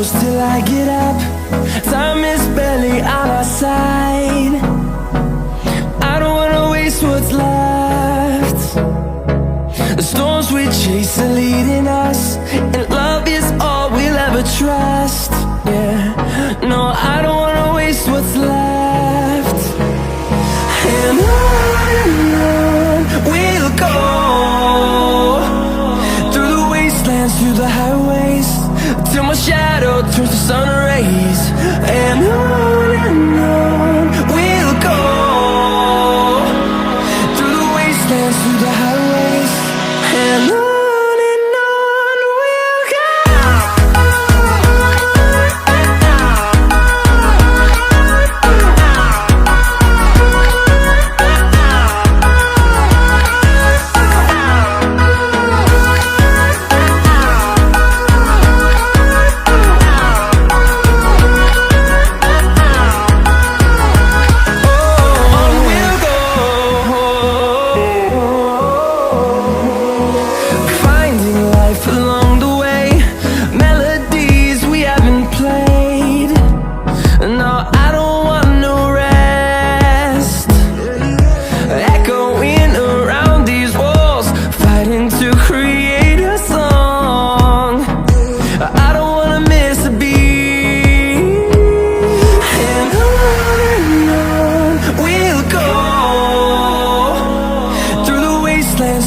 close till I get up. Time is barely on our side. I don't wanna waste what's left. The storms we chase are leading us, and love is all we'll ever trust. Yeah, no, I don't wanna waste what's left. And on we'll go, through the wastelands, through the highways, till my shadow turns to sun rays. And on we'll go, through the wastelands, through the highways, and on we'll go.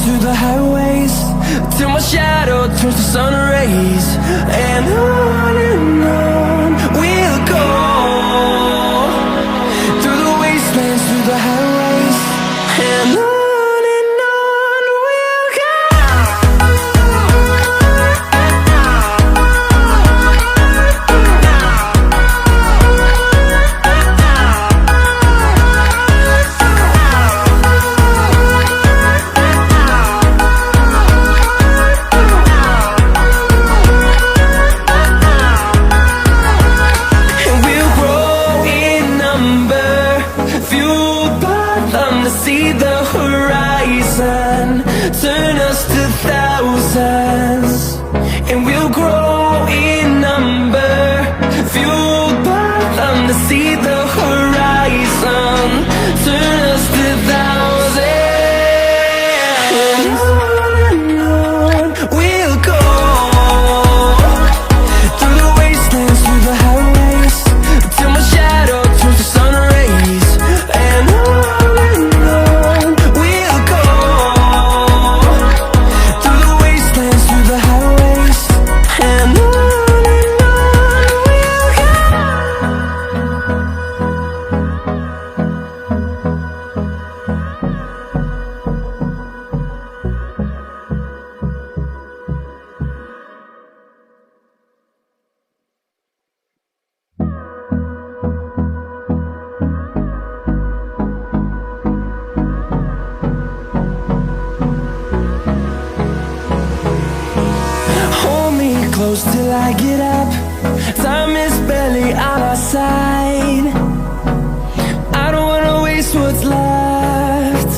Through the highways, till my shadow turns to sun rays. And on we'll go, through the wastelands, through the highways, and on we'll go. See the horizon, turn us to thousands, and we'll grow in number, fueled by them. To see the horizon, turn us to thousands, and on we'll go, through the wastelands, through the highways, till my shadow turns to sun rays. And close till I get up. Time is barely on our side. I don't wanna waste what's left.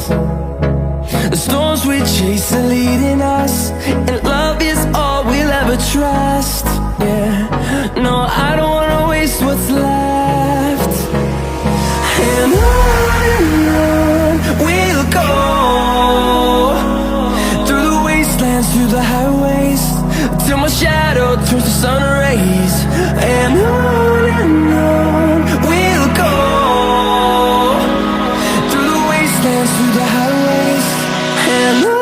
The storms we chase are leading us, and love is all we'll ever trust. Yeah, no, I don't wanna waste what's left. And on we'll go, through the wastelands, through the highways, till my shadow turns to sun rays. And on we'll go, through the wastelands, through the highways, and on.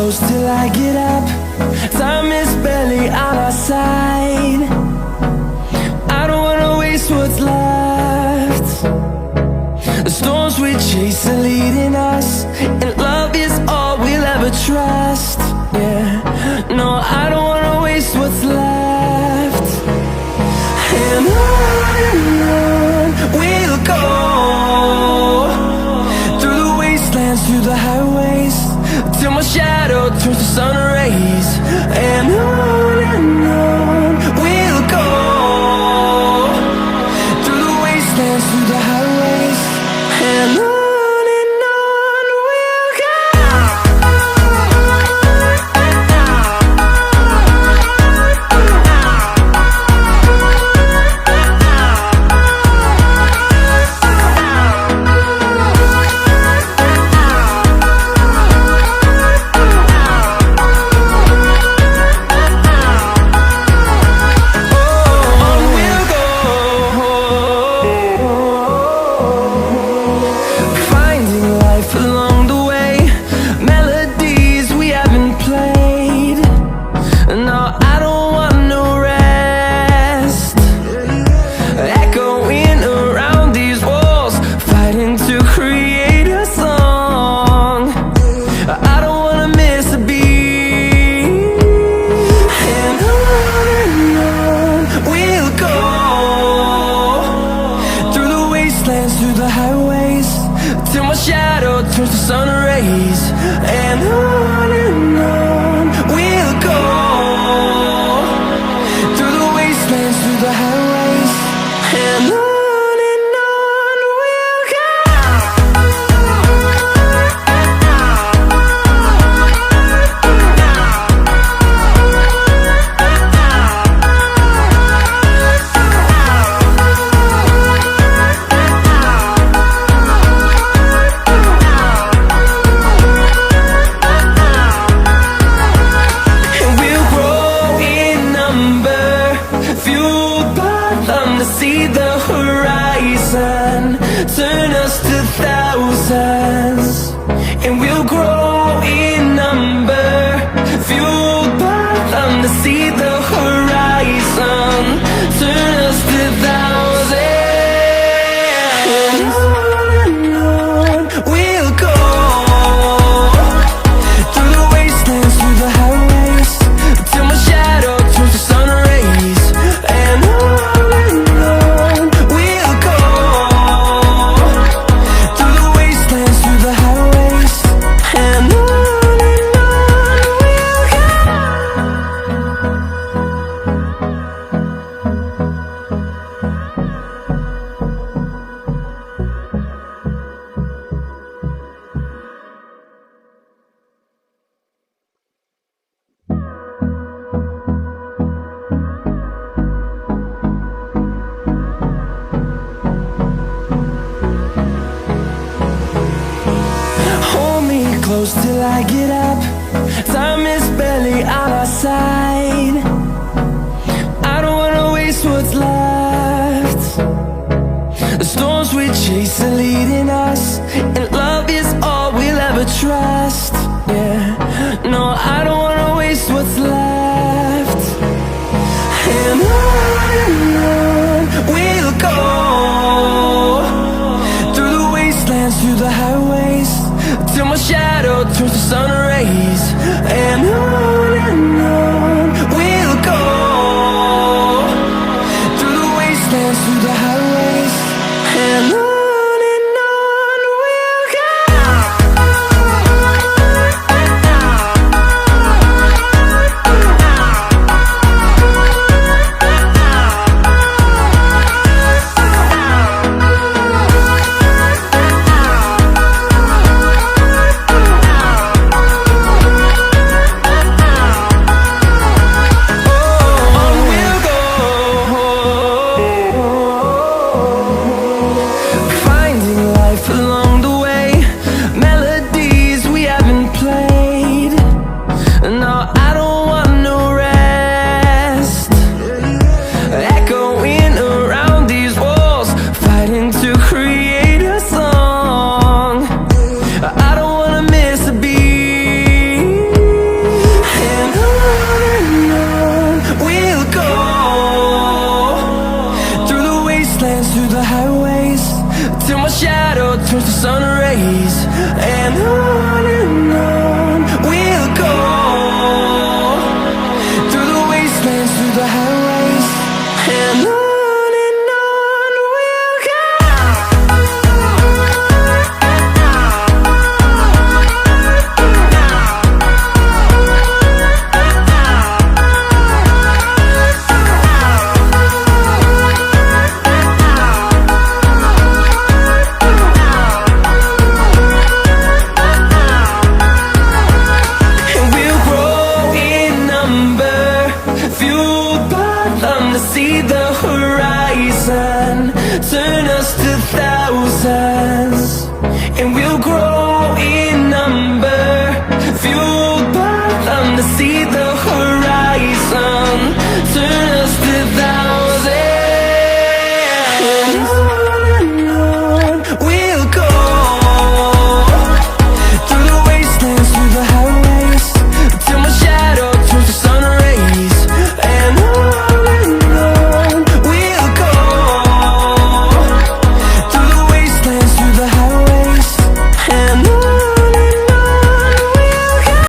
close till I get up. Time is barely on our side. I don't wanna waste what's left. The storms we chase are leading us, and love is all we'll ever trust. Yeah, no, I don't wanna waste what's left. And on we'll go, through the wastelands, through the highways, till my shadow turns to sun rays. And on we'll go, through the wastelands, through the highways, and on we'll go. Through the highways, till my shadow turns to sun rays. And on we'll go, through the wastelands, through the highways, and on we'll go. See the horizon turn us to thousands, and we'll grow in number, fueled by them to see the horizon turn us to thousands. And on we'll go, through the wastelands, through the highways, till my shadow turns to sun rays. And close till I get up. Time is barely on our side. I don't wanna waste what's left. The storms we chase are leading us, and love is all we'll ever trust. Yeah, no, I don't wanna waste what's left. And on we'll go, through the wastelands, through the highways, till my shadow turns to sun rays. And on we'll go, through the wastelands, through the highways, and on we'll go. dance through the highways till my shadow turns to sun rays. And on